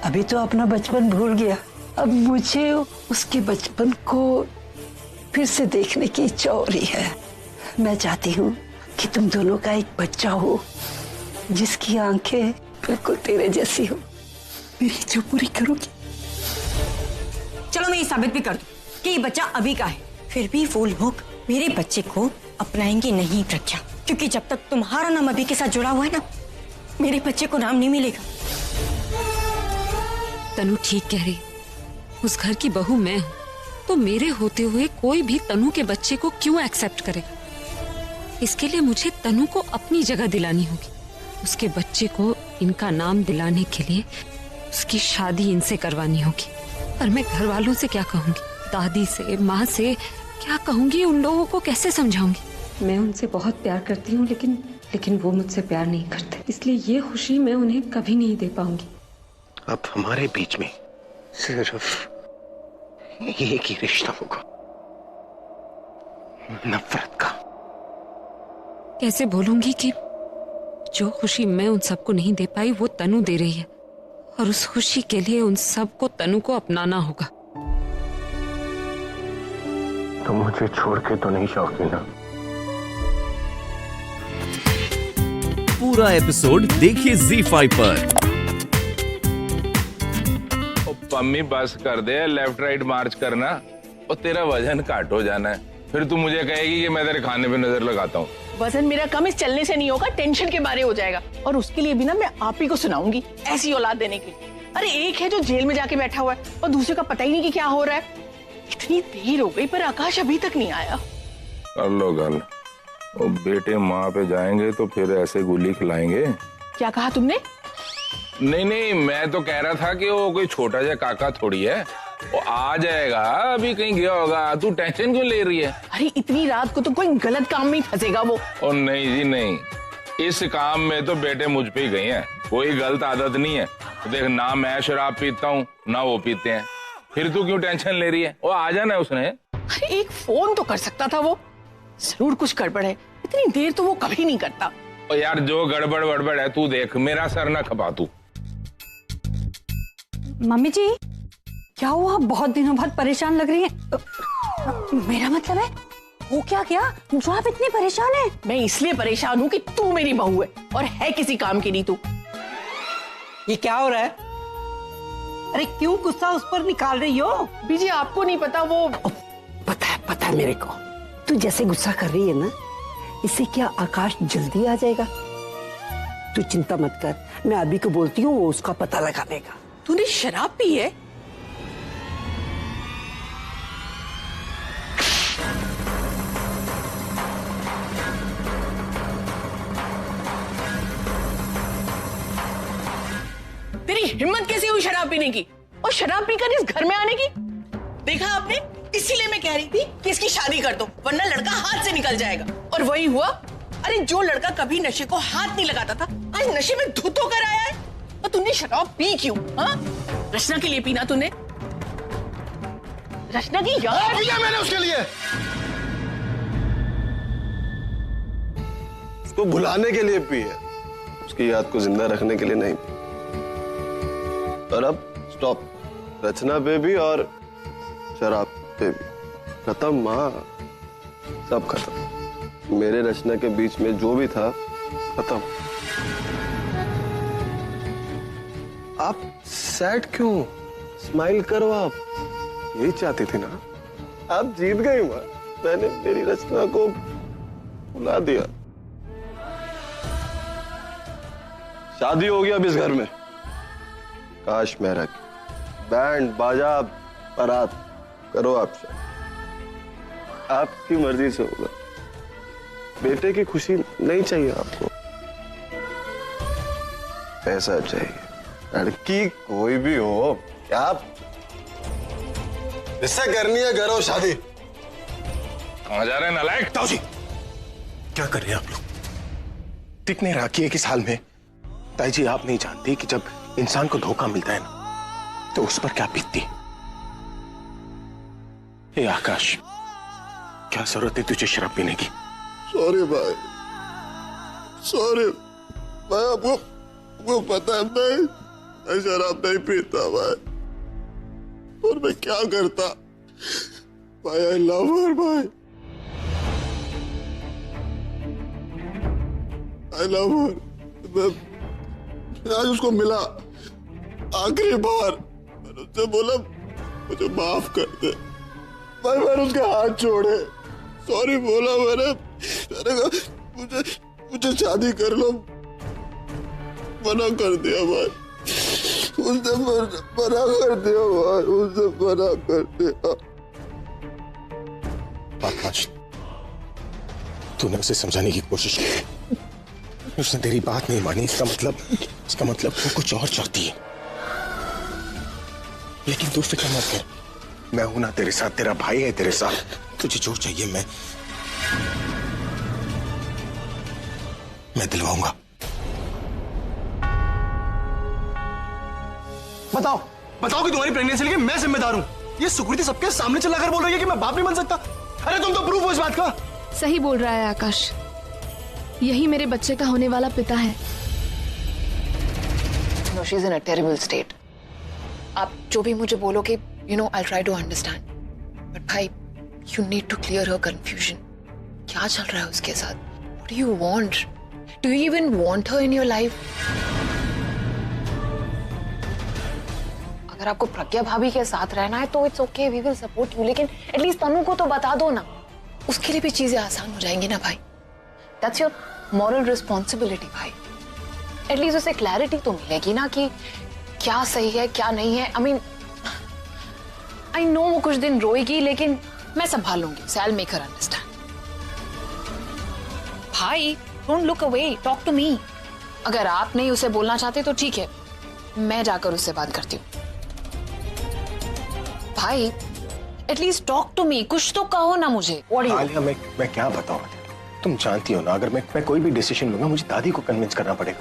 अभी तो अपना बचपन भूल गया, अब मुझे उसके बचपन को फिर से देखने की इच्छा हो रही है। मैं चाहती हूँ कि तुम दोनों का एक बच्चा हो जिसकी आंखें बिल्कुल तेरे जैसी हो। मेरी इच्छा पूरी करोगी? चलो मैं ये साबित भी कर दूं कि ये बच्चा अभी का है, फिर भी वो लोग मेरे बच्चे को अपनाएंगे नहीं प्रज्ञा, क्योंकि जब तक तुम्हारा नाम अभी के साथ जुड़ा हुआ है ना, मेरे बच्चे को नाम नहीं मिलेगा। तनु ठीक कह रही, उस घर की बहू मैं हूँ, तो मेरे होते हुए कोई भी तनु के बच्चे को क्यों एक्सेप्ट करेगा? इसके लिए मुझे तनु को अपनी जगह दिलानी होगी। उसके बच्चे को इनका नाम दिलाने के लिए उसकी शादी इनसे करवानी होगी। पर मैं घर वालों से क्या कहूंगी, दादी से, माँ से क्या कहूंगी, उन लोगों को कैसे समझाऊंगी? मैं उनसे बहुत प्यार करती हूँ, लेकिन वो मुझसे प्यार नहीं करते, इसलिए ये खुशी मैं उन्हें कभी नहीं दे पाऊंगी। अब हमारे बीच में सिर्फ एक ही रिश्ता होगा, नफरत का। कैसे बोलूंगी कि जो खुशी मैं उन सबको नहीं दे पाई वो तनु दे रही है, और उस खुशी के लिए उन सबको तनु को अपनाना होगा। तो मुझे छोड़ के तो नहीं शौकीन ना? पूरा एपिसोड देखिए ZEE5 पर। पम्मी बस कर दे लेफ्ट राइट मार्च करना, और तेरा वजन काट हो जाना है। फिर तू मुझे कहेगी कि मैं तेरे खाने पे नजर लगाता हूँ। वजन मेरा कम इस चलने से नहीं होगा, टेंशन के बारे हो जाएगा। और उसके लिए भी ना मैं आप ही को सुनाऊंगी ऐसी औलाद देने की। अरे एक है जो जेल में जाके बैठा हुआ है और दूसरे का पता ही नहीं कि क्या हो रहा है। इतनी देर हो गई पर आकाश अभी तक नहीं आया। कर लो गल, वो बेटे माँ पे जाएंगे तो फिर ऐसे गोली खिलाएंगे। क्या कहा तुमने? नहीं, मैं तो कह रहा था कि वो कोई छोटा सा काका थोड़ी है, वो आ जाएगा, अभी कहीं गया होगा। तू टेंशन क्यों ले रही है? अरे इतनी रात को तो कोई गलत काम में फंसेगा वो। और नहीं जी नहीं, इस काम में तो बेटे मुझ पे ही गए हैं, कोई गलत आदत नहीं है। देख ना मैं शराब पीता हूँ ना वो पीते हैं, फिर तू क्यों टेंशन ले रही है? वो आ जाना है उसने। अरे एक फोन तो कर सकता था वो, जरूर कुछ गड़बड़ है। इतनी देर तो वो कभी नहीं करता। और यार जो गड़बड़ वड़बड़ है तू देख, मेरा सर ना खपा तू। मम्मी जी क्या हुआ? बहुत दिनों बाद परेशान लग रही हैं। मेरा मतलब है वो क्या जो आप इतनी परेशान हैं? मैं इसलिए परेशान हूँ कि तू मेरी बहू है और है किसी काम की नहीं तू। ये क्या हो रहा है? अरे क्यों गुस्सा उस पर निकाल रही हो? बीजी आपको नहीं पता वो। पता है मेरे को। तू जैसे गुस्सा कर रही है ना, इससे क्या आकाश जल्दी आ जाएगा? तू चिंता मत कर, मैं अभी को बोलती हूँ, वो उसका पता लगा लेगा। तूने शराब पी है? तेरी हिम्मत कैसी हुई शराब पीने की और शराब पीकर इस घर में आने की? देखा आपने, इसीलिए मैं कह रही थी कि इसकी शादी कर दो, वरना लड़का हाथ से निकल जाएगा। और वही हुआ। अरे जो लड़का कभी नशे को हाथ नहीं लगाता था, आज नशे में धुत होकर आया है। और तूने शराब पी क्यों? हाँ, रचना के लिए पीना तूने? रचना की याद पिया मैंने उसके लिए, उसको भुलाने के लिए पी है, उसकी याद को जिंदा रखने के लिए नहीं। और अब स्टॉप, रचना पे भी और शराब पे भी खत्म। माँ सब खत्म, मेरे रचना के बीच में जो भी था खत्म। आप सैड क्यों? स्माइल करो, आप यही चाहती थी ना? आप जीत गई माँ, मैंने मेरी रचना को भुला दिया। शादी होगी अब इस घर में, काश मेहरा की, बैंड बाजा बारात करो आप शादी, आपकी मर्जी से होगा। बेटे की खुशी नहीं चाहिए आपको, पैसा चाहिए। लड़की कोई भी हो, क्या इससे करनी है करो शादी। कहाँ जा रहे हैं नालायक? ताऊ जी क्या कर रहे हैं आप लोग? टिक नहीं रहा कि एक ही साल में। ताई जी आप नहीं जानती कि जब इंसान को धोखा मिलता है ना तो उस पर क्या बीतती है। हे आकाश, क्या जरूरत है तुझे शराब पीने की? सॉरी भाई, सॉरी भाई। आपको वो पता है मैं शराब नहीं पीता भाई, और मैं क्या करता भाई। आई लव हर भाई, आई लव हर। मैं आज उसको मिला आखिरी बार, मैंने उससे बोला मुझे माफ कर दे भाई। मैंने उसके हाथ जोड़े, सॉरी बोला मैंने कहा मुझे शादी कर लो, मना कर दिया भाई, उसने मना कर दिया भाई, उसने मना कर दिया। आकाश, तूने उसे समझाने की कोशिश की, उसने तेरी बात नहीं मानी। इसका मतलब वो कुछ और चाहती है। लेकिन तू फिक्र मत कर, मैं हूं ना तेरे साथ, तेरा भाई है तेरे साथ। तुझे जो चाहिए मैं दिलवाऊंगा। बताओ कि तुम्हारी प्रेगनेंसी के लिए मैं जिम्मेदार हूं। ये सुकृति सबके सामने चलाकर बोल रही है कि मैं बाप नहीं बन सकता। अरे तुम तो प्रूफ हो इस बात का। सही बोल रहा है आकाश, यही मेरे बच्चे का होने वाला पिता है। No, she's in a terrible state. आप जो भी मुझे बोलोगे, I'll try to understand. But भाई, you need to clear her confusion. क्या चल रहा है उसके साथ? What do you want? Do you even want her in your life? अगर आपको प्रज्ञा भाभी के साथ रहना है तो it's okay, we will support you. लेकिन एटलीस्ट तनु को तो बता दो ना, उसके लिए भी चीजें आसान हो जाएंगी ना भाई। That's your moral responsibility भाई। एटलीस्ट उसे क्लैरिटी तो मिलेगी ना कि क्या सही है क्या नहीं है। आई नो वो कुछ दिन रोएगी, लेकिन मैं संभाल लूंगी। I'll make her understand. भाई, don't look away, talk to me. अगर आप नहीं उसे बोलना चाहते तो ठीक है, मैं जाकर उससे बात करती हूँ। भाई, एटलीस्ट टॉक टू मी, कुछ तो कहो ना मुझे। आलिया, मैं क्या बताऊं? तुम जानती हो ना, अगर मैं कोई भी डिसीजन लूंगा मुझे दादी को कन्विंस करना पड़ेगा।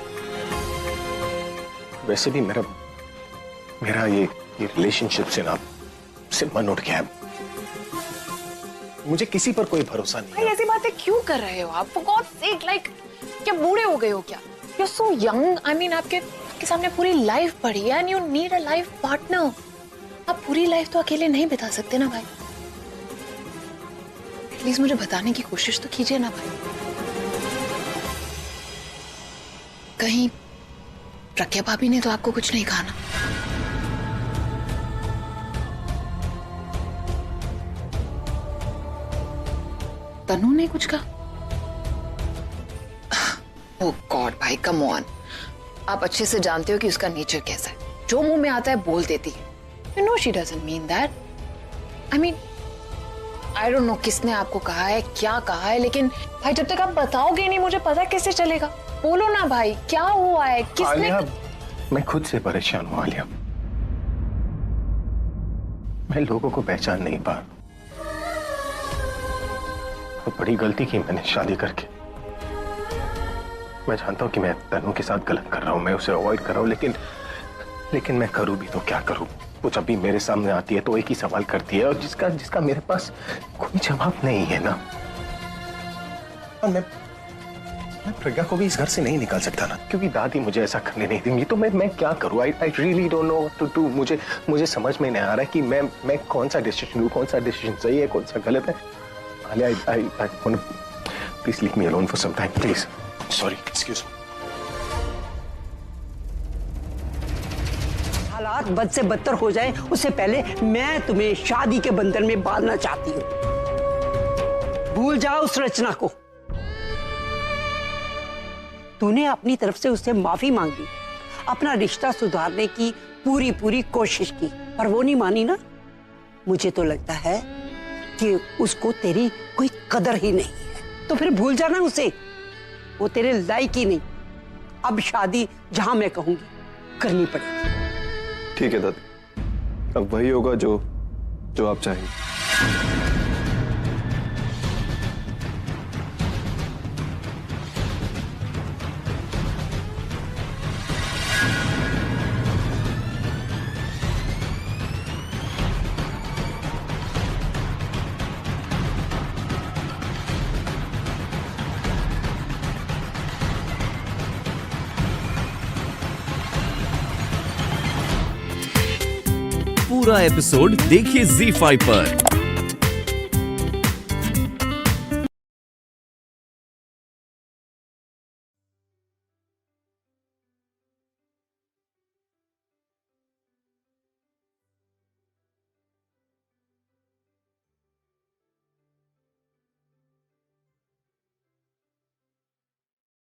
वैसे भी मेरा ये रिलेशनशिप से मन उठ गया है। मुझे किसी पर कोई भरोसा नहीं। भाई, ऐसी बातें क्यों कर रहे हो आप? For God's sake, like, क्या बूढ़े हो गए हो क्या? You're so young. आपके सामने पूरी लाइफ पड़ी है and you need a life partner. आप पूरी लाइफ तो अकेले नहीं बिता सकते ना भाई। प्लीज मुझे बताने की कोशिश तो कीजिए ना भाई। कहीं प्रज्ञा भाभी ने तो आपको कुछ नहीं कहा ना? तनु ने कुछ कहा? ओह गॉड भाई, कम ऑन। आप अच्छे से जानते हो कि उसका नेचर कैसा है। जो मुंह में आता है बोल देती है। You know she doesn't mean that. I don't know किसने आपको कहा है, क्या कहा है, लेकिन भाई जब तक आप बताओगे नहीं मुझे पता कैसे चलेगा? बोलो ना भाई, क्या हुआ है? किसने? आलिया, मैं खुद से परेशान हूँ आलिया। मैं लोगों को पहचान नहीं पा। तो बड़ी गलती की मैंने शादी करके। मैं जानता हूँ कि मैं तनु के साथ गलत कर रहा हूँ, मैं उसे अवॉइड कर रहा हूँ, लेकिन मैं करूँ भी तो क्या करूँ? वो जब भी मेरे सामने आती है तो एक ही सवाल करती है, और जिसका मेरे पास कोई जवाब नहीं है ना। और मैं प्रज्ञा को भी इस घर से नहीं निकाल सकता ना, क्योंकि दादी मुझे ऐसा करने नहीं देंगी। तो मैं क्या करूँ? I really don't know what to do. मुझे समझ में नहीं आ रहा है कि मैं कौन सा डिसीजन लूँ, कौन सा डिसीजन सही है, कौन सा गलत है। Alia, I want, please leave me alone for some time please. Sorry, excuse me. हालात बद से बदतर हो जाए उससे पहले मैं तुम्हें शादी के बंधन में बांधना चाहती हूँ। भूल जाओ उस रचना को। तूने अपनी तरफ से उससे माफी मांगी, अपना रिश्ता सुधारने की पूरी कोशिश की, पर वो नहीं मानी ना। मुझे तो लगता है कि उसको तेरी कोई कदर ही नहीं है। तो फिर भूल जाना उसे, वो तेरे लायक ही नहीं। अब शादी जहां मैं कहूंगी करनी पड़ेगी। ठीक है दादी, अब वही होगा जो आप चाहेंगे। पूरा एपिसोड देखिए ZEE5 पर।